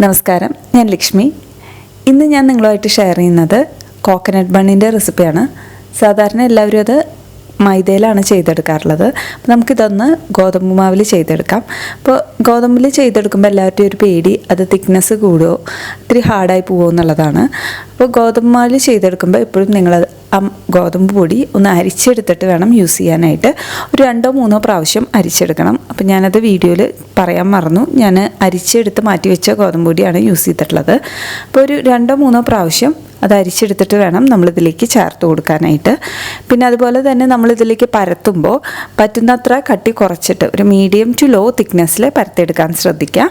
നമസ്കാരം, ഞാൻ ലക്ഷ്മി. ഇന്ന് ഞാൻ നിങ്ങളുമായിട്ട് ഷെയർ ചെയ്യുന്നത് കോക്കനട്ട് ബണ്ണിൻ്റെ റെസിപ്പിയാണ്. സാധാരണ എല്ലാവരും അത് മൈദയിലാണ് ചെയ്തെടുക്കാറുള്ളത്. അപ്പോൾ നമുക്കിതൊന്ന് ഗോതമ്പ് മാവിൽ ചെയ്തെടുക്കാം. അപ്പോൾ ഗോതമ്പിൽ ചെയ്തെടുക്കുമ്പോൾ എല്ലാവരുടെയും ഒരു പേടി അത് തിക്നെസ് കൂടുമോ, ഇത്തിരി ഹാർഡായി പോകുമോ എന്നുള്ളതാണ്. അപ്പോൾ ഗോതമ്പ് മാവിൽ ചെയ്തെടുക്കുമ്പോൾ എപ്പോഴും നിങ്ങളത് ഗോതമ്പ് പൊടി ഒന്ന് അരിച്ചെടുത്തിട്ട് വേണം യൂസ് ചെയ്യാനായിട്ട്. ഒരു 2-3 പ്രാവശ്യം അരിച്ചെടുക്കണം. അപ്പോൾ ഞാനത് വീഡിയോയിൽ പറയാൻ മറന്നു. ഞാൻ അരിച്ചെടുത്ത് മാറ്റി വെച്ച ഗോതമ്പ് പൊടിയാണ് യൂസ് ചെയ്തിട്ടുള്ളത്. അപ്പോൾ ഒരു 2-3 പ്രാവശ്യം അത് അരിച്ചെടുത്തിട്ട് വേണം നമ്മളിതിലേക്ക് ചേർത്ത് കൊടുക്കാനായിട്ട്. പിന്നെ അതുപോലെ തന്നെ നമ്മളിതിലേക്ക് പരത്തുമ്പോൾ പറ്റുന്നത്ര കട്ടി കുറച്ചിട്ട് ഒരു മീഡിയം ടു ലോ തിക്നെസ്സിൽ പരത്തിയെടുക്കാൻ ശ്രദ്ധിക്കുക.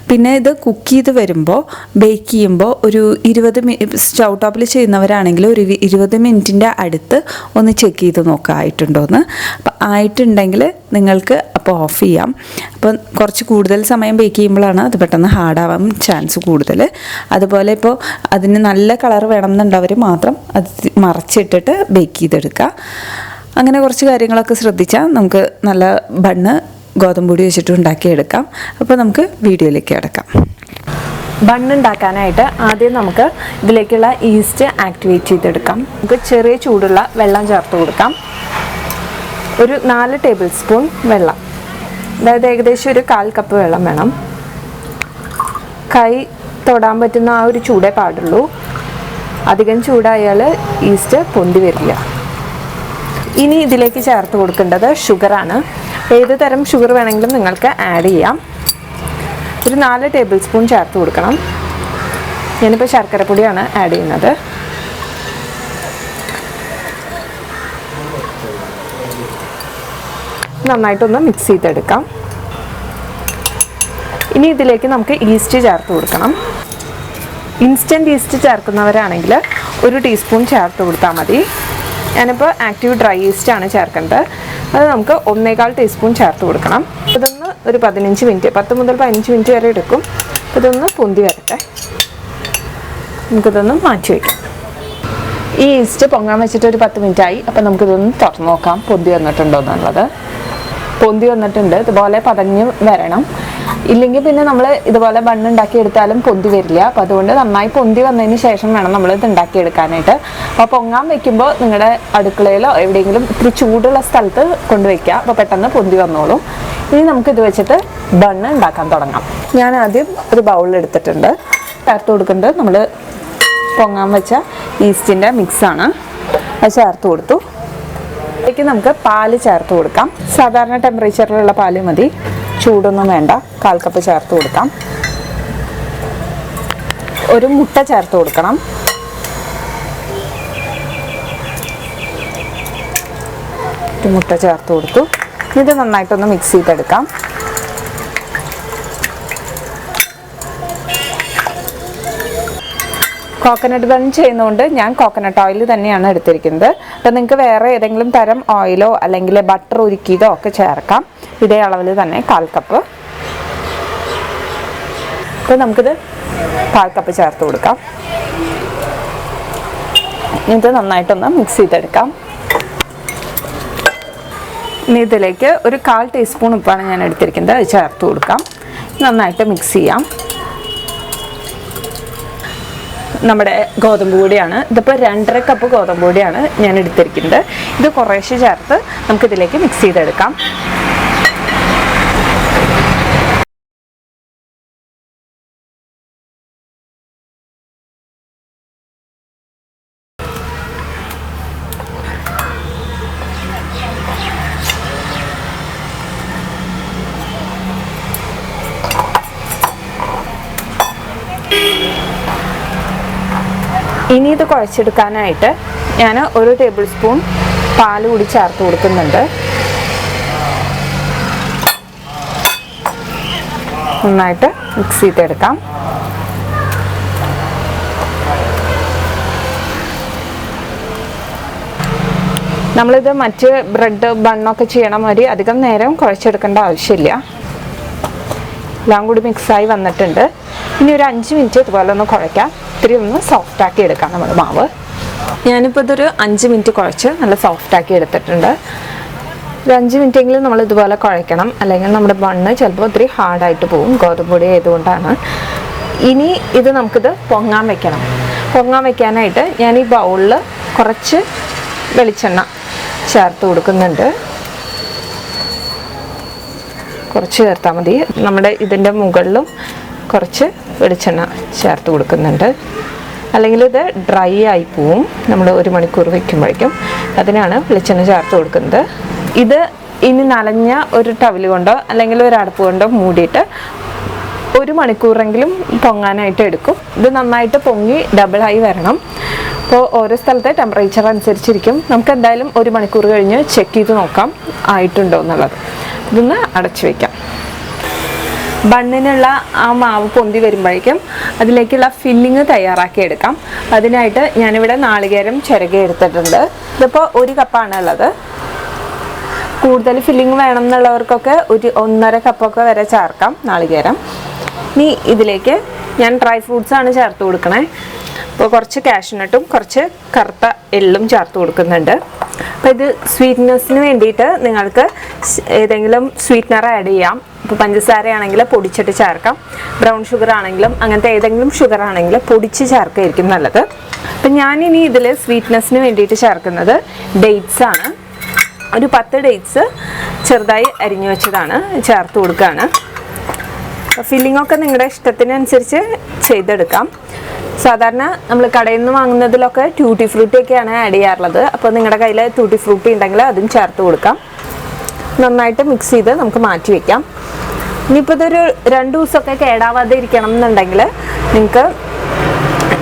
പിന്നെ ഇത് കുക്ക് ചെയ്ത് വരുമ്പോൾ ബേക്ക് ചെയ്യുമ്പോൾ ഒരു 20 സ്റ്റൗ ടോപ്പിൽ ചെയ്യുന്നവരാണെങ്കിൽ ഒരു 20 മിനിറ്റിൻ്റെ അടുത്ത് ഒന്ന് ചെക്ക് ചെയ്ത് നോക്കുക ആയിട്ടുണ്ടോയെന്ന്. അപ്പോൾ ആയിട്ടുണ്ടെങ്കിൽ നിങ്ങൾക്ക് അപ്പോൾ ഓഫ് ചെയ്യാം. അപ്പം കുറച്ച് കൂടുതൽ സമയം ബേക്ക് ചെയ്യുമ്പോഴാണ് അത് പെട്ടെന്ന് ഹാർഡാവാൻ ചാൻസ് കൂടുതൽ. അതുപോലെ ഇപ്പോൾ അതിന് നല്ല കളർ വേണമെന്നുണ്ടവർ മാത്രം അത് മറച്ചിട്ടിട്ട് ബേക്ക് ചെയ്തെടുക്കുക. അങ്ങനെ കുറച്ച് കാര്യങ്ങളൊക്കെ ശ്രദ്ധിച്ചാൽ നമുക്ക് നല്ല ബണ്ണ് ഗോതമ്പ് പൊടി വെച്ചിട്ട് ഉണ്ടാക്കിയെടുക്കാം. അപ്പോൾ നമുക്ക് വീഡിയോയിലേക്ക് കിടക്കാം. ബണ്ണ് ഉണ്ടാക്കാനായിട്ട് ആദ്യം നമുക്ക് ഇതിലേക്കുള്ള ഈസ്റ്റ് ആക്ടിവേറ്റ് ചെയ്തെടുക്കാം. നമുക്ക് ചെറിയ ചൂടുള്ള വെള്ളം ചേർത്ത് കൊടുക്കാം. ഒരു 4 ടേബിൾ സ്പൂൺ വെള്ളം, അതായത് ഏകദേശം ഒരു 1/4 കപ്പ് വെള്ളം വേണം. കൈ തൊടാൻ പറ്റുന്ന ആ ഒരു ചൂടേ പാടുള്ളൂ. അധികം ചൂടായാൽ ഈസ്റ്റ് പൊന്തി വരില്ല. ഇനി ഇതിലേക്ക് ചേർത്ത് കൊടുക്കേണ്ടത് ഷുഗറാണ്. ഏത് തരം ഷുഗർ വേണമെങ്കിലും നിങ്ങൾക്ക് ആഡ് ചെയ്യാം. ഒരു 4 ടേബിൾ സ്പൂൺ ചേർത്ത് കൊടുക്കണം. ഞാനിപ്പോൾ ശർക്കരപ്പൊടിയാണ് ആഡ് ചെയ്യുന്നത്. നന്നായിട്ടൊന്ന് മിക്സ് ചെയ്തെടുക്കാം. ഇനി ഇതിലേക്ക് നമുക്ക് ഈസ്റ്റ് ചേർത്ത് കൊടുക്കണം. ഇൻസ്റ്റൻറ്റ് ഈസ്റ്റ് ചേർക്കുന്നവരാണെങ്കിൽ 1 ടീസ്പൂൺ ചേർത്ത് കൊടുത്താൽ മതി. ഞാനിപ്പോൾ ആക്റ്റീവ് ഡ്രൈ ഈസ്റ്റാണ് ചേർക്കേണ്ടത്. അത് നമുക്ക് 1.25 ടീസ്പൂൺ ചേർത്ത് കൊടുക്കണം. ഇതൊന്ന് ഒരു 15 മിനിറ്റ് 10 മുതൽ 15 മിനിറ്റ് വരെ എടുക്കും. ഇതൊന്ന് പൊന്തി വരട്ടെ. നമുക്കിതൊന്ന് മാറ്റി വയ്ക്കാം. ഈ ഈസ്റ്റ് പൊങ്ങാൻ വെച്ചിട്ട് ഒരു 10 മിനിറ്റ് ആയി. അപ്പോൾ നമുക്കിതൊന്ന് തുറന്ന് നോക്കാം പൊന്തി വന്നിട്ടുണ്ടോ എന്നുള്ളത്. പൊന്തി വന്നിട്ടുണ്ട്. ഇതുപോലെ പതഞ്ഞ് വരണം. ഇല്ലെങ്കിൽ പിന്നെ നമ്മൾ ഇതുപോലെ ബണ്ണുണ്ടാക്കി എടുത്താലും പൊന്തി വരില്ല. അപ്പോൾ അതുകൊണ്ട് നന്നായി പൊന്തി വന്നതിന് ശേഷം വേണം നമ്മൾ ഇത് ഉണ്ടാക്കിയെടുക്കാനായിട്ട്. അപ്പോൾ പൊങ്ങാൻ വെക്കുമ്പോൾ നിങ്ങളുടെ അടുക്കളയിലോ എവിടെയെങ്കിലും ഇത്തിരി ചൂടുള്ള സ്ഥലത്ത് കൊണ്ടുവയ്ക്കുക. അപ്പോൾ പെട്ടെന്ന് പൊന്തി വന്നോളും. ഇനി നമുക്കിത് വെച്ചിട്ട് ബണ്ണ് ഉണ്ടാക്കാൻ തുടങ്ങാം. ഞാൻ ആദ്യം ഒരു ബൗളിൽ എടുത്തിട്ടുണ്ട്. ചേർത്ത് കൊടുക്കേണ്ടത് നമ്മൾ പൊങ്ങാൻ വെച്ച ഈസ്റ്റിൻ്റെ മിക്സാണ്. അത് ചേർത്ത് കൊടുത്തു. ഇതിലേക്ക് നമുക്ക് പാല് ചേർത്ത് കൊടുക്കാം. സാധാരണ ടെമ്പറേച്ചറിലുള്ള പാല് മതി, ചൂടൊന്നും വേണ്ട. 1/4 കപ്പ് ചേർത്ത് കൊടുക്കാം. ഒരു മുട്ട ചേർത്ത് കൊടുക്കണം. ഒരു മുട്ട ചേർത്ത് കൊടുത്തു. ഇത് നന്നായിട്ടൊന്ന് മിക്സ് ചെയ്തെടുക്കാം. കോക്കനട്ട് ബൺ ചെയ്യുന്നതുകൊണ്ട് ഞാൻ കോക്കനട്ട് ഓയിൽ തന്നെയാണ് എടുത്തിരിക്കുന്നത്. അപ്പോൾ നിങ്ങൾക്ക് വേറെ ഏതെങ്കിലും തരം ഓയിലോ അല്ലെങ്കിൽ ബട്ടർ ഉരുക്കിയതോ ഒക്കെ ചേർക്കാം. ഇതേ അളവിൽ തന്നെ 1/4 കപ്പ്. അപ്പോൾ നമുക്കിത് 1/4 കപ്പ് ചേർത്ത് കൊടുക്കാം. ഇത് നന്നായിട്ടൊന്ന് മിക്സ് ചെയ്തെടുക്കാം. ഇനി ഇതിലേക്ക് ഒരു 1/4 ടീസ്പൂൺ ഉപ്പാണ് ഞാൻ എടുത്തിരിക്കുന്നത്. അത് ചേർത്ത് കൊടുക്കാം. നന്നായിട്ട് മിക്സ് ചെയ്യാം. നമ്മുടെ ഗോതമ്പ് പൊടിയാണ്. ഇതിപ്പോൾ 2.5 കപ്പ് ഗോതമ്പ് പൊടിയാണ് ഞാൻ എടുത്തിരിക്കുന്നത്. ഇത് കുറേശ്ശെ ചേർത്ത് നമുക്കിതിലേക്ക് മിക്സ് ചെയ്തെടുക്കാം. ഇനി ഇത് കുഴച്ചെടുക്കാനായിട്ട് ഞാൻ 1 ടേബിൾ സ്പൂൺ പാൽ കൂടി ചേർത്ത് കൊടുക്കുന്നുണ്ട്. നന്നായിട്ട് മിക്സ് ചെയ്തെടുക്കാം. നമ്മളിത് മറ്റ് ബ്രെഡ് ബണ്ണൊക്കെ ചെയ്യണ മാതിരി അധികം നേരം കുഴച്ചെടുക്കേണ്ട ആവശ്യമില്ല. എല്ലാം കൂടി മിക്സായി വന്നിട്ടുണ്ട്. ഇനി ഒരു 5 മിനിറ്റ് ഇതുപോലെ ഒന്ന് കുഴയ്ക്കാം. ഇത്തിരി ഒന്ന് സോഫ്റ്റാക്കി എടുക്കാം നമ്മുടെ മാവ്. ഞാനിപ്പോൾ ഇതൊരു 5 മിനിറ്റ് കുഴച്ച് നല്ല സോഫ്റ്റാക്കി എടുത്തിട്ടുണ്ട്. ഒരു 5 മിനിറ്റെങ്കിലും നമ്മൾ ഇതുപോലെ കുഴയ്ക്കണം. അല്ലെങ്കിൽ നമ്മുടെ ബണ്ണ് ചിലപ്പോൾ ഒത്തിരി ഹാർഡായിട്ട് പോകും. ഗോതമ്പ് പൊടി ആയതുകൊണ്ടാണ്. ഇനി ഇത് നമുക്കിത് പൊങ്ങാൻ വെക്കണം. പൊങ്ങാൻ വെക്കാനായിട്ട് ഞാൻ ഈ ബൗളിൽ കുറച്ച് വെളിച്ചെണ്ണ ചേർത്ത് കൊടുക്കുന്നുണ്ട്. കുറച്ച് ചേർത്താൽ മതി. നമ്മുടെ ഇതിൻ്റെ മുകളിലും കുറച്ച് വെളിച്ചെണ്ണ ചേർത്ത് കൊടുക്കുന്നുണ്ട്. അല്ലെങ്കിൽ ഇത് ഡ്രൈ ആയി പോവും നമ്മൾ 1 മണിക്കൂർ വയ്ക്കുമ്പോഴേക്കും. അതിനാണ് വെളിച്ചെണ്ണ ചേർത്ത് കൊടുക്കുന്നത്. ഇത് ഇനി നനഞ്ഞ ഒരു ടവൽ കൊണ്ടോ അല്ലെങ്കിൽ ഒരു അടപ്പ് കൊണ്ടോ മൂടിയിട്ട് 1 മണിക്കൂറെങ്കിലും പൊങ്ങാനായിട്ട് എടുക്കും. ഇത് നന്നായിട്ട് പൊങ്ങി ഡബിളായി വരണം. അപ്പോൾ ഓരോ സ്ഥലത്തെ ടെമ്പറേച്ചർ അനുസരിച്ചിരിക്കും. നമുക്ക് എന്തായാലും 1 മണിക്കൂർ കഴിഞ്ഞ് ചെക്ക് ചെയ്ത് നോക്കാം ആയിട്ടുണ്ടോ എന്നുള്ളത്. ഇതൊന്ന് അടച്ചു വയ്ക്കാം. ബണ്ണിനുള്ള ആ മാവ് പൊന്തി വരുമ്പോഴേക്കും അതിലേക്കുള്ള ഫില്ലിങ് തയ്യാറാക്കി എടുക്കാം. അതിനായിട്ട് ഞാനിവിടെ നാളികേരം ചിരകി എടുത്തിട്ടുണ്ട്. ഇതിപ്പോൾ 1 കപ്പാണ് ഉള്ളത്. കൂടുതൽ ഫില്ലിങ് വേണം എന്നുള്ളവർക്കൊക്കെ ഒരു 1.5 കപ്പൊക്കെ വരെ ചേർക്കാം നാളികേരം. ഇനി ഇതിലേക്ക് ഞാൻ ഡ്രൈ ഫ്രൂട്ട്സാണ് ചേർത്ത് കൊടുക്കണേ. അപ്പോൾ കുറച്ച് കാഷ്നട്ടും കുറച്ച് കറുത്ത എള്ളും ചേർത്ത് കൊടുക്കുന്നുണ്ട്. അപ്പോൾ ഇത് സ്വീറ്റ്നെസ്സിന് വേണ്ടിയിട്ട് നിങ്ങൾക്ക് ഏതെങ്കിലും സ്വീറ്റ്നർ ആഡ് ചെയ്യാം. ഇപ്പോൾ പഞ്ചസാരയാണെങ്കിൽ പൊടിച്ചിട്ട് ചേർക്കാം. ബ്രൗൺ ഷുഗർ ആണെങ്കിലും അങ്ങനത്തെ ഏതെങ്കിലും ഷുഗർ ആണെങ്കിൽ പൊടിച്ച് ചേർക്കുകയായിരിക്കും നല്ലത്. അപ്പം ഞാനിനി ഇതിൽ സ്വീറ്റ്നെസ്സിന് വേണ്ടിയിട്ട് ചേർക്കുന്നത് ഡേറ്റ്സ് ആണ്. ഒരു 10 ഡേറ്റ്സ് ചെറുതായി അരിഞ്ഞു വെച്ചതാണ് ചേർത്ത് കൊടുക്കുകയാണ്. ഫില്ലിംഗ് ഒക്കെ നിങ്ങളുടെ ഇഷ്ടത്തിനനുസരിച്ച് ചെയ്തെടുക്കാം. സാധാരണ നമ്മൾ കടയിൽ നിന്ന് വാങ്ങുന്നതിലൊക്കെ ട്യൂട്ടി ഫ്രൂട്ടി ഒക്കെയാണ് ആഡ് ചെയ്യാറുള്ളത്. അപ്പോൾ നിങ്ങളുടെ കയ്യിൽ ട്യൂട്ടി ഫ്രൂട്ടി ഉണ്ടെങ്കിൽ അതും ചേർത്ത് കൊടുക്കാം. നന്നായിട്ട് മിക്സ് ചെയ്ത് നമുക്ക് മാറ്റി വയ്ക്കാം. ഇനിയിപ്പോൾ ഇതൊരു 2 ദിവസമൊക്കെ കേടാവാതെ ഇരിക്കണം എന്നുണ്ടെങ്കിൽ നിങ്ങൾക്ക്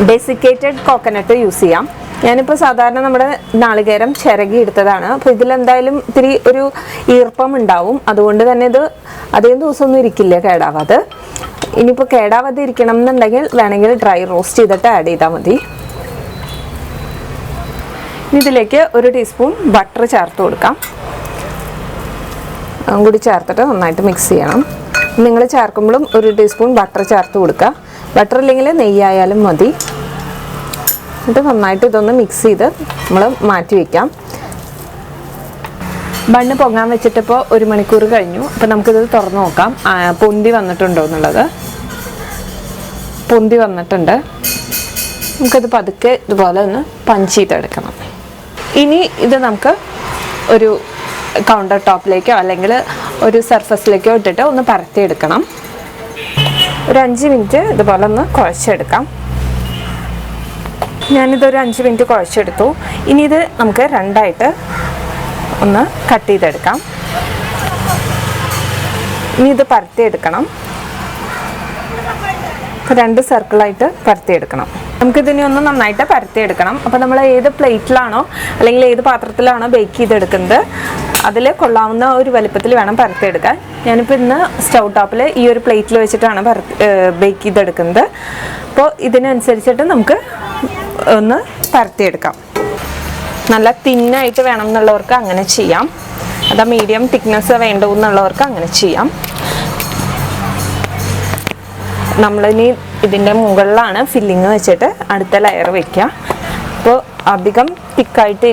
ഡെസിക്കേറ്റഡ് കോക്കനട്ട് യൂസ് ചെയ്യാം. ഞാനിപ്പോൾ സാധാരണ നമ്മുടെ നാളികേരം ചിരകി എടുത്തതാണ്. അപ്പോൾ ഇതിലെന്തായാലും ഇത്തിരി ഒരു ഈർപ്പം ഉണ്ടാവും. അതുകൊണ്ട് തന്നെ ഇത് അധികം ദിവസമൊന്നും ഇരിക്കില്ല കേടാവാതെ. ഇനിയിപ്പോൾ കേടാവാതെ ഇരിക്കണം എന്നുണ്ടെങ്കിൽ വേണമെങ്കിൽ ഡ്രൈ റോസ്റ്റ് ചെയ്തിട്ട് ആഡ് ചെയ്താൽ മതി. ഇതിലേക്ക് 1 ടീസ്പൂൺ ബട്ടർ ചേർത്ത് കൊടുക്കാം. അതും കൂടി ചേർത്തിട്ട് നന്നായിട്ട് മിക്സ് ചെയ്യണം. നിങ്ങൾ ചേർക്കുമ്പോഴും 1 ടീസ്പൂൺ ബട്ടർ ചേർത്ത് കൊടുക്കുക. ബട്ടർ ഇല്ലെങ്കിൽ നെയ്യായാലും മതി. എന്നിട്ട് നന്നായിട്ട് ഇതൊന്ന് മിക്സ് ചെയ്ത് നമ്മൾ മാറ്റി വയ്ക്കാം. ബണ്ണ് പൊങ്ങാൻ വെച്ചിട്ടിപ്പോൾ 1 മണിക്കൂർ കഴിഞ്ഞു. അപ്പോൾ നമുക്കിത് തുറന്ന് നോക്കാം പൊന്തി വന്നിട്ടുണ്ടോ എന്നുള്ളത്. പൊന്തി വന്നിട്ടുണ്ട്. നമുക്കിത് പതുക്കെ ഇതുപോലെ ഒന്ന് പഞ്ച് ചെയ്തെടുക്കണം. ഇനി ഇത് നമുക്ക് ഒരു കൗണ്ടർ ടോപ്പിലേക്കോ അല്ലെങ്കിൽ ഒരു സർഫസിലേക്കോ ഇട്ടിട്ട് ഒന്ന് പരത്തിയെടുക്കണം. ഒരു 5 മിനിറ്റ് ഇതുപോലെ ഒന്ന് കുഴച്ചെടുക്കാം. ഞാനിതൊരു 5 മിനിറ്റ് കുഴച്ചെടുത്തു. ഇനി ഇത് നമുക്ക് 2ആയിട്ട് ഒന്ന് കട്ട് ചെയ്തെടുക്കാം. ഇനി ഇത് പരത്തിയെടുക്കണം. 2 സർക്കിളായിട്ട് പരത്തിയെടുക്കണം. നമുക്കിതിനെ ഒന്ന് നന്നായിട്ട് പരത്തിയെടുക്കണം. അപ്പോൾ നമ്മൾ ഏത് പ്ലേറ്റിലാണോ അല്ലെങ്കിൽ ഏത് പാത്രത്തിലാണോ ബേക്ക് ചെയ്തെടുക്കുന്നത് അതിൽ കൊള്ളാവുന്ന ഒരു വലിപ്പത്തിൽ വേണം പരത്തിയെടുക്കാൻ. ഞാനിപ്പോൾ ഇന്ന് സ്റ്റൗ ടോപ്പിൽ ഈ ഒരു പ്ലേറ്റിൽ വെച്ചിട്ടാണ് ബേക്ക് ചെയ്തെടുക്കുന്നത്. അപ്പോൾ ഇതിനനുസരിച്ചിട്ട് നമുക്ക് ഒന്ന് പരത്തിയെടുക്കാം. നല്ല തിന്നായിട്ട് വേണം എന്നുള്ളവർക്ക് അങ്ങനെ ചെയ്യാം. അതാ മീഡിയം തിക്നെസ് വേണ്ടൂ എന്നുള്ളവർക്ക് അങ്ങനെ ചെയ്യാം. നമ്മളിനി ഇതിൻ്റെ മുകളിലാണ് ഫില്ലിങ് വെച്ചിട്ട് അടുത്ത ലെയർ വയ്ക്കുക. അപ്പോൾ അധികം തിക്കായിട്ട്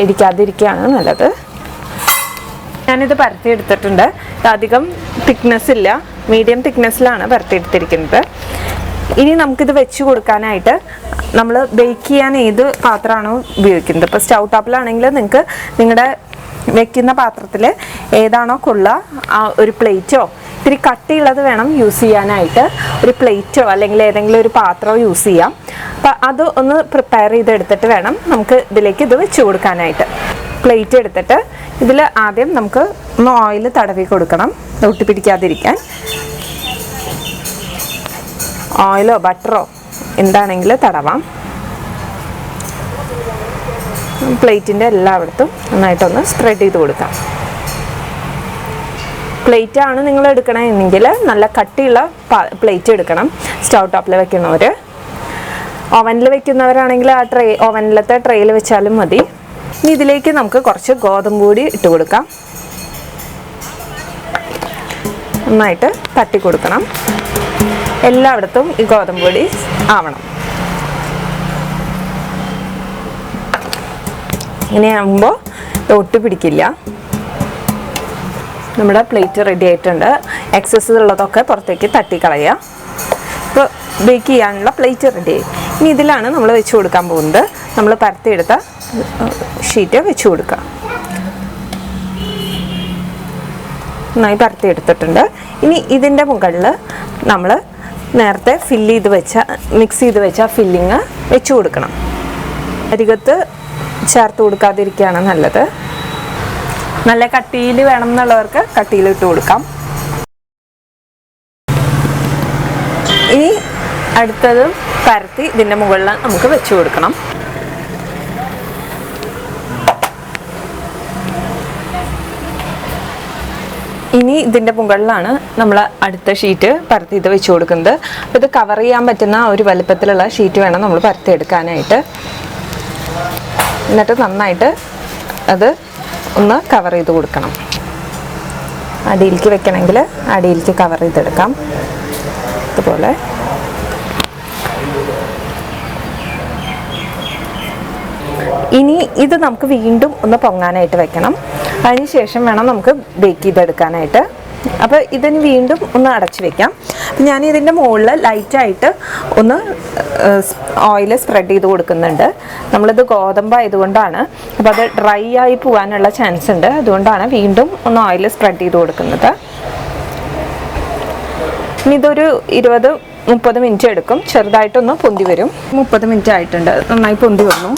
ഇരിക്കാതിരിക്കുകയാണ് നല്ലത്. ഞാനിത് പരത്തിയെടുത്തിട്ടുണ്ട്. അധികം തിക്നെസ് ഇല്ല, മീഡിയം തിക്നെസ്സിലാണ് പരത്തിയെടുത്തിരിക്കുന്നത്. ഇനി നമുക്കിത് വെച്ച് കൊടുക്കാനായിട്ട് നമ്മൾ ബേക്ക് ചെയ്യാൻ ഏത് പാത്രമാണോ ഉപയോഗിക്കുന്നത്, ഇപ്പോൾ സ്റ്റൗ ടോപ്പിലാണെങ്കിൽ നിങ്ങൾക്ക് നിങ്ങളുടെ വെക്കുന്ന പാത്രത്തിൽ ഏതാണോ കൊള്ളുക ആ ഒരു പ്ലേറ്റോ ഇത്തിരി കട്ടിയുള്ളത് വേണം യൂസ് ചെയ്യാനായിട്ട്. ഒരു പ്ലേറ്റോ അല്ലെങ്കിൽ ഏതെങ്കിലും ഒരു പാത്രമോ യൂസ് ചെയ്യാം. അപ്പം അത് ഒന്ന് പ്രിപ്പയർ ചെയ്തെടുത്തിട്ട് വേണം നമുക്ക് ഇതിലേക്ക് ഇത് വെച്ച് കൊടുക്കാനായിട്ട്. പ്ലേറ്റ് എടുത്തിട്ട് ഇതിൽ ആദ്യം നമുക്ക് ഒന്ന് ഓയിൽ തടവി കൊടുക്കണം ഒട്ടിപ്പിടിക്കാതിരിക്കാൻ. ഓയിലോ ബട്ടറോ എന്താണെങ്കിലും തടവാം. പ്ലേറ്റിൻ്റെ എല്ലായിടത്തും നന്നായിട്ടൊന്ന് സ്പ്രെഡ് ചെയ്ത് കൊടുക്കാം. പ്ലേറ്റാണ് നിങ്ങൾ എടുക്കണമെങ്കിൽ നല്ല കട്ടിയുള്ള പ്ലേറ്റ് എടുക്കണം. സ്റ്റൗ ടോപ്പിൽ വെക്കുന്നവർ, ഓവനിൽ വെക്കുന്നവരാണെങ്കിൽ ആ ഓവനിലത്തെ ട്രേയിൽ വെച്ചാലും മതി. ഇനി ഇതിലേക്ക് നമുക്ക് കുറച്ച് ഗോതമ്പ് പൊടി ഇട്ട് കൊടുക്കാം. നന്നായിട്ട് തട്ടി കൊടുക്കണം. എല്ലായിടത്തും ഈ ഗോതമ്പ് പൊടി ആവണം. ഇങ്ങനെയാകുമ്പോൾ ഒട്ടി പിടിക്കില്ല. നമ്മുടെ പ്ലേറ്റ് റെഡി ആയിട്ടുണ്ട്. എക്സസ് ഉള്ളതൊക്കെ പുറത്തേക്ക് തട്ടിക്കളയുക. ഇപ്പോൾ ബേക്ക് ചെയ്യാനുള്ള പ്ലേറ്റ് റെഡി ആയി. ഇനി ഇതിലാണ് നമ്മൾ വെച്ച് കൊടുക്കാൻ പോകുന്നത്. നമ്മൾ പരത്തിയെടുത്ത ഷീറ്റ് വെച്ച് കൊടുക്കുക. നന്നായി പരത്തിയെടുത്തിട്ടുണ്ട്. ഇനി ഇതിൻ്റെ മുകളിൽ നമ്മൾ നേരത്തെ മിക്സ് ചെയ്ത് വെച്ച ഫില്ലിങ് വെച്ച് കൊടുക്കണം. അരികത്ത് ചേർത്ത് കൊടുക്കാതിരിക്കുകയാണ് നല്ലത്. നല്ല കട്ടിയിൽ വേണം എന്നുള്ളവർക്ക് കട്ടിയിൽ ഇട്ട് കൊടുക്കാം. ഇനി അടുത്തത് പരത്തി ഇതിൻ്റെ മുകളിൽ നമുക്ക് വെച്ച് കൊടുക്കണം. ഇനി ഇതിൻ്റെ മുകളിലാണ് നമ്മൾ അടുത്ത ഷീറ്റ് പരത്തി ഇത് വെച്ച് കൊടുക്കുന്നത്. അപ്പോൾ ഇത് കവർ ചെയ്യാൻ പറ്റുന്ന ഒരു വലുപ്പത്തിലുള്ള ഷീറ്റ് വേണം നമ്മൾ പരത്തിയെടുക്കാനായിട്ട്. എന്നിട്ട് നന്നായിട്ട് അത് ഒന്ന് കവർ ചെയ്ത് കൊടുക്കണം. അടിയിലേക്ക് വെക്കണമെങ്കിൽ അടിയിലേക്ക് കവർ ചെയ്തെടുക്കാം. ഇതുപോലെ ഇനി ഇത് നമുക്ക് വീണ്ടും ഒന്ന് പൊങ്ങാനായിട്ട് വെക്കണം. അതിന് ശേഷം വേണം നമുക്ക് ബേക്ക് ചെയ്തെടുക്കാനായിട്ട്. അപ്പോൾ ഇതിന് വീണ്ടും ഒന്ന് അടച്ചു വെക്കാം. അപ്പം ഞാൻ ഇതിൻ്റെ മുകളിൽ ലൈറ്റായിട്ട് ഒന്ന് ഓയിൽ സ്പ്രെഡ് ചെയ്ത് കൊടുക്കുന്നുണ്ട്. നമ്മളിത് ഗോതമ്പ് ആയതുകൊണ്ടാണ്, അപ്പോൾ അത് ഡ്രൈ ആയി പോകാനുള്ള ചാൻസ് ഉണ്ട്. അതുകൊണ്ടാണ് വീണ്ടും ഒന്ന് ഓയിൽ സ്പ്രെഡ് ചെയ്ത് കൊടുക്കുന്നത്. ഇനി ഇതൊരു 20-30 മിനിറ്റ് എടുക്കും. ചെറുതായിട്ടൊന്ന് പൊന്തി വരും. 30 മിനിറ്റ് ആയിട്ടുണ്ട്, നന്നായി പൊന്തി വന്നു.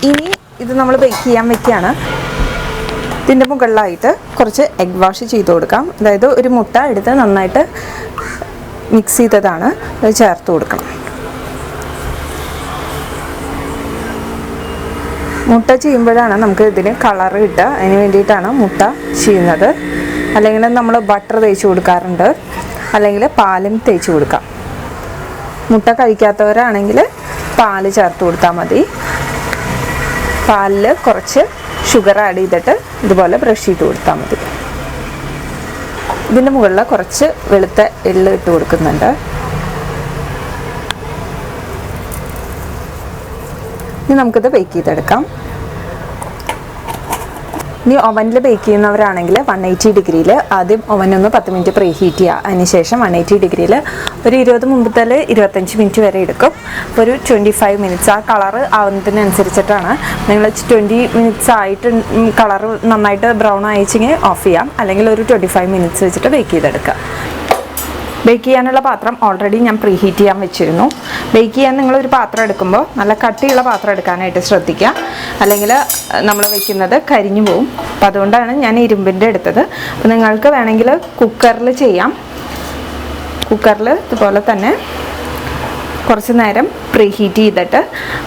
ഇനി ഇത് നമ്മൾ ബേക്ക് ചെയ്യാൻ വെക്കുകയാണ്. ഇതിൻ്റെ മുകളിലായിട്ട് കുറച്ച് എഗ് വാഷ് ചെയ്ത് കൊടുക്കാം. അതായത് ഒരു മുട്ട എടുത്ത് നന്നായിട്ട് മിക്സ് ചെയ്തതാണ്, അത് ചേർത്ത് കൊടുക്കണം. മുട്ട ചെയ്യുമ്പോഴാണ് നമുക്ക് ഇതിന് കളർ കിട്ടുക. അതിന് വേണ്ടിയിട്ടാണ് മുട്ട ചെയ്യുന്നത്. അല്ലെങ്കിൽ നമ്മൾ ബട്ടർ തേച്ച് കൊടുക്കാറുണ്ട്, അല്ലെങ്കിൽ പാലും തേച്ച് കൊടുക്കാം. മുട്ട കഴിക്കാത്തവരാണെങ്കിൽ പാല് ചേർത്ത് കൊടുത്താൽ മതി. പാലിൽ കുറച്ച് ഷുഗർ ആഡ് ചെയ്തിട്ട് ഇതുപോലെ ബ്രഷ് ചെയ്ത് കൊടുത്താൽ മതി. ഇതിൻ്റെ മുകളിൽ കുറച്ച് വെളുത്ത എള്ള് ഇട്ട് കൊടുക്കുന്നുണ്ട്. ഇനി നമുക്കിത് ബേക്ക് ചെയ്തെടുക്കാം. ഇനി ഓവനിൽ ബേക്ക് ചെയ്യുന്നവരാണെങ്കിൽ 180 ഡിഗ്രിയിൽ ആദ്യം ഓവനൊന്ന് 10 മിനിറ്റ് പ്രീ ഹീറ്റ് ചെയ്യുക. അതിനുശേഷം 180 ഡിഗ്രിയിൽ ഒരു 20 മുതൽ 25 മിനിറ്റ് വരെ എടുക്കും. അപ്പോൾ ഒരു 25 മിനിറ്റ്സ് ആ കളറ് ആവുന്നതിനനുസരിച്ചിട്ടാണ്. നിങ്ങൾ 20 മിനിറ്റ്സ് ആയിട്ട് കളറ് നന്നായിട്ട് ബ്രൗൺ അയച്ചെങ്കിൽ ഓഫ് ചെയ്യാം. അല്ലെങ്കിൽ ഒരു 25 മിനിറ്റ്സ് വെച്ചിട്ട് ബേക്ക് ചെയ്തെടുക്കുക. ബേക്ക് ചെയ്യാനുള്ള പാത്രം ഓൾറെഡി ഞാൻ പ്രീ ഹീറ്റ് ചെയ്യാൻ വെച്ചിരുന്നു. ബേക്ക് ചെയ്യാൻ നിങ്ങളൊരു പാത്രം എടുക്കുമ്പോൾ നല്ല കട്ടിയുള്ള പാത്രം എടുക്കാനായിട്ട് ശ്രദ്ധിക്കുക. അല്ലെങ്കിൽ നമ്മൾ വെക്കുന്നത് കരിഞ്ഞു പോവും. അപ്പോൾ അതുകൊണ്ടാണ് ഞാൻ ഇരുമ്പിൻ്റെ എടുത്തത്. അപ്പോൾ നിങ്ങൾക്ക് വേണമെങ്കിൽ കുക്കറിൽ ചെയ്യാം. കുക്കറിൽ ഇതുപോലെ തന്നെ കുറച്ച് നേരം പ്രീ ഹീറ്റ് ചെയ്തിട്ട്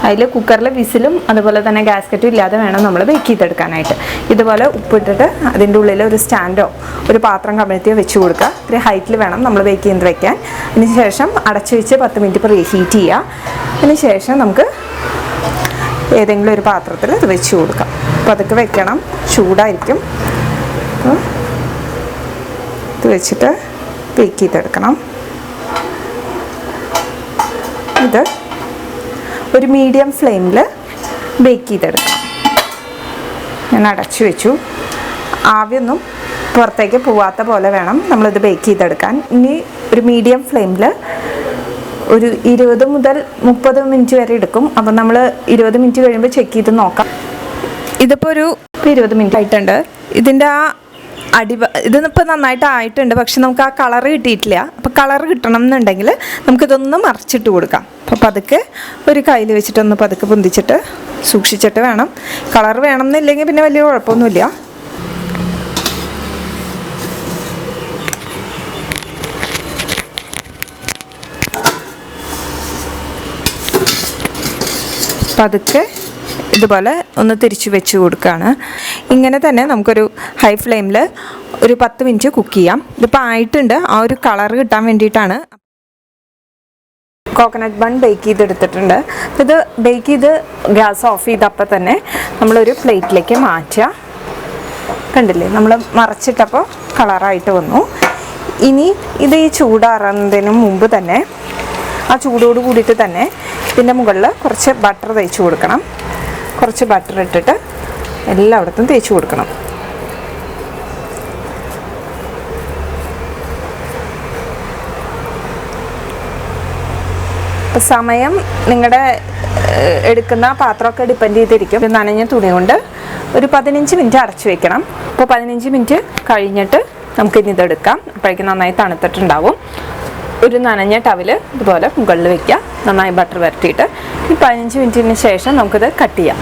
അതിൽ കുക്കറിൽ വിസിലും അതുപോലെ തന്നെ ഗ്യാസ്കറ്റും ഇല്ലാതെ വേണം നമ്മൾ ബേക്ക് ചെയ്തെടുക്കാനായിട്ട്. ഇതുപോലെ ഉപ്പിട്ടിട്ട് അതിൻ്റെ ഉള്ളിൽ ഒരു സ്റ്റാൻഡോ ഒരു പാത്രം കമഴ്ത്തിയോ വെച്ച് കൊടുക്കുക. ഒരു ഹൈറ്റിൽ വേണം നമ്മൾ ബേക്ക് ചെയ്യുന്നത് വെക്കാൻ. അതിന് ശേഷം അടച്ചു വെച്ച് 10 മിനിറ്റ് പ്രീ ഹീറ്റ് ചെയ്യുക. അതിന് ശേഷം നമുക്ക് ഏതെങ്കിലും ഒരു പാത്രത്തിൽ ഇത് വെച്ച് കൊടുക്കാം. അപ്പോൾ അതൊക്കെ വെക്കണം, ചൂടായിരിക്കും. ഇത് വെച്ചിട്ട് ബേക്ക് ചെയ്തെടുക്കണം. ഇത് ഒരു മീഡിയം ഫ്ലെയിമിൽ ബേക്ക് ചെയ്തെടുക്കണം. ഞാൻ അടച്ചു വെച്ചു. ആവിയൊന്നും പുറത്തേക്ക് പോവാത്ത പോലെ വേണം നമ്മളിത് ബേക്ക് ചെയ്തെടുക്കാൻ. ഇനി ഒരു മീഡിയം ഫ്ലെയിമിൽ ഒരു 20 മുതൽ 30 മിനിറ്റ് വരെ എടുക്കും. അപ്പം നമ്മൾ 20 മിനിറ്റ് കഴിയുമ്പോൾ ചെക്ക് ചെയ്ത് നോക്കാം. ഇതിപ്പോൾ ഒരു 20 മിനിറ്റ് ആയിട്ടുണ്ട്. ഇതിൻ്റെ ആ ഇതിപ്പോൾ നന്നായിട്ട് ആയിട്ടുണ്ട്, പക്ഷെ നമുക്ക് ആ കളറ് കിട്ടിയിട്ടില്ല. അപ്പോൾ കളറ് കിട്ടണം എന്നുണ്ടെങ്കിൽ നമുക്കിതൊന്ന് മറിച്ചിട്ട് കൊടുക്കാം. അപ്പോൾ പതുക്കെ ഒരു കയ്യിൽ വെച്ചിട്ടൊന്ന് പതുക്കെ പൊന്തിച്ചിട്ട് സൂക്ഷിച്ചിട്ട് വേണം. കളറ് വേണം എന്നില്ലെങ്കിൽ പിന്നെ വലിയ കുഴപ്പമൊന്നുമില്ല. പതുക്കെ ഇതുപോലെ ഒന്ന് തിരിച്ചു വെച്ച് കൊടുക്കുകയാണ്. ഇങ്ങനെ തന്നെ നമുക്കൊരു ഹൈ ഫ്ലെയിമിൽ ഒരു 10 മിനിറ്റ് കുക്ക് ചെയ്യാം. ഇതിപ്പോൾ ആയിട്ടുണ്ട്. ആ ഒരു കളർ കിട്ടാൻ വേണ്ടിയിട്ടാണ്. കോക്കനട്ട് ബൺ ബേക്ക് ചെയ്തെടുത്തിട്ടുണ്ട്. ഇത് ബേക്ക് ചെയ്ത് ഗ്യാസ് ഓഫ് ചെയ്തപ്പോൾ തന്നെ നമ്മളൊരു പ്ലേറ്റിലേക്ക് മാറ്റുക. കണ്ടില്ലേ, നമ്മൾ മറച്ചിട്ടപ്പോൾ കളറായിട്ട് വന്നു. ഇനി ഇത് ഈ ചൂടാറുന്നതിന് മുമ്പ് തന്നെ ആ ചൂടോട് കൂടിയിട്ട് തന്നെ ഇതിൻ്റെ മുകളിൽ കുറച്ച് ബട്ടർ തേച്ച് കൊടുക്കണം. കുറച്ച് ബട്ടർ ഇട്ടിട്ട് എല്ലായിടത്തും തേച്ച് കൊടുക്കണം. അപ്പോൾ സമയം നിങ്ങളുടെ എടുക്കുന്ന പാത്രമൊക്കെ ഡിപ്പെൻഡ് ചെയ്തിരിക്കും. ഒരു നനഞ്ഞ തുണി കൊണ്ട് ഒരു 15 മിനിറ്റ് അടച്ചു വെക്കണം. അപ്പോൾ 15 മിനിറ്റ് കഴിഞ്ഞിട്ട് നമുക്കിനി ഇതെടുക്കാം. അപ്പോഴേക്കും നന്നായി തണുത്തിട്ടുണ്ടാവും. ഒരു നനഞ്ഞ ടവൽ ഇതുപോലെ മുകളിൽ വെക്കുക, നന്നായി ബട്ടർ വരട്ടിയിട്ട്. ഈ 15 മിനിറ്റിന് ശേഷം നമുക്കിത് കട്ട് ചെയ്യാം.